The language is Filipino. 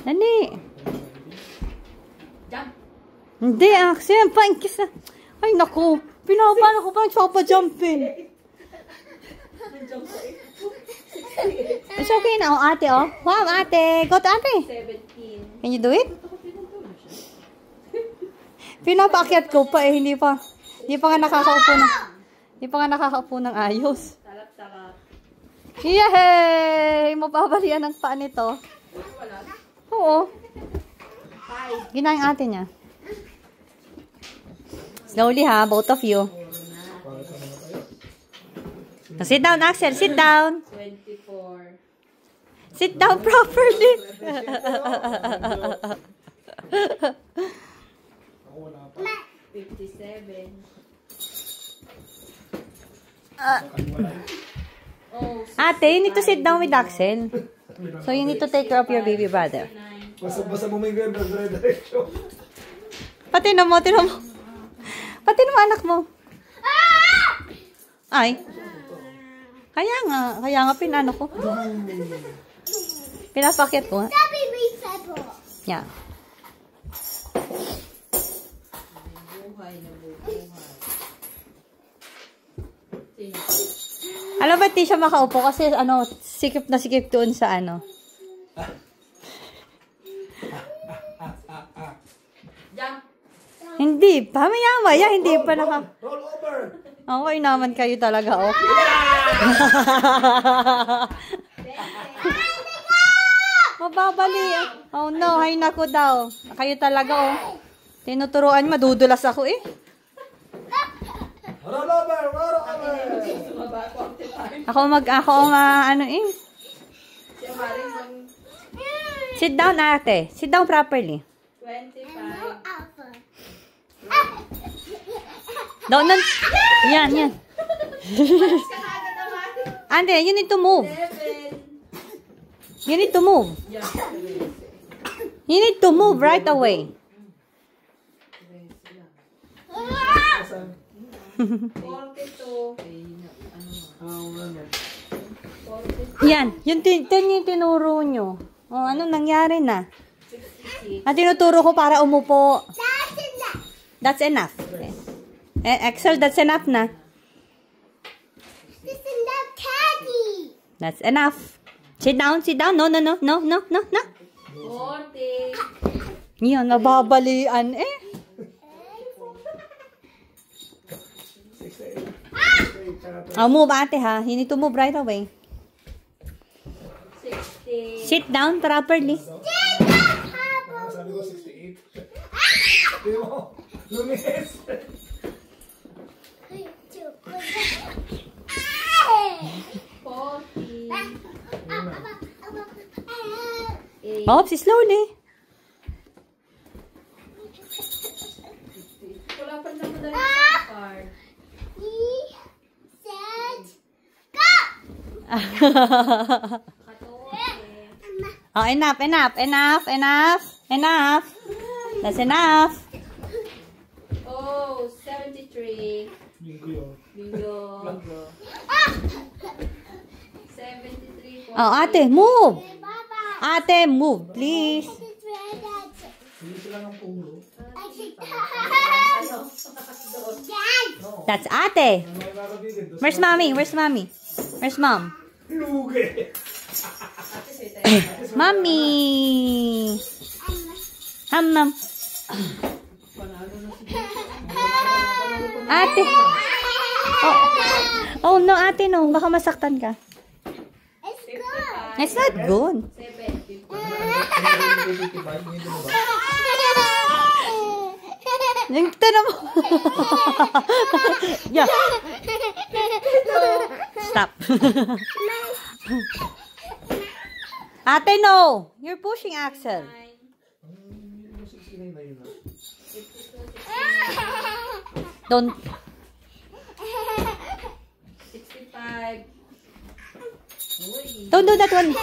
Dali. Hindi, Axel. Paingkis na. Ay, naku. Pinapaano ko pa nagpapa-jump eh. It's okay na. Oh, ate, oh. Wow, ate. Go to ate. 17. Can you do it? Pinapaakyat ko pa eh. Hindi pa nga nakakaupo ng ayos. Talap-talap. Yay! Mababalian ang paa nito. Oo. Gina yung ate niya. Slowly ha, both of you. So, sit down, Axel. Sit down. 24. Sit down properly. 57. Ate, you need to sit down with Axel. So, you need to take care of your baby brother. Basta mo may diretso. Pati mo anak mo. Ay. Kaya nga pinano ko. Pinapakit ko. Yeah. Alam ba, di siya makaupo kasi sikip na sikip doon sa Hindi pa, maya, hindi pa naka... Roll over! Okay naman kayo talaga, oh. Mababali. Oh no, hay nako daw. Kayo talaga, oh. Tinuturuan, madudulas ako, eh. Roll over! Roll over! Ako eh. Sit down, ate. Sit down properly. 25. Doon. Yan. Ande, you need to move. 7. You need to move. You need to move right away. 42. Yan. Yung tinuro nyo. Oh, anong nangyari na? 66. At tinuturo ko para umupo. That's enough. Okay. Axel, that's enough na. That's enough. Sit down. No. 40. Yan, nababalian eh. Oh, move ate ha. You need to move right away. 60. Sit down properly. Sabi ko 68. Hindi mo, lumis. Oops, slowly. Wala pa naman dali sa card. Oh, enough. That's enough. Oh, 73. Bingo. 73. Oh, ate, move. Ate, move, please. That's ate. Where's mommy? Where's mom? Mommy. Mom. Ate. Oh no, ate no. Baka masaktan ka. It's not good. 70. Ito na mo. Yeah. Stop. Ate, no. You're pushing Axel. Don't. 65. Don't do that one.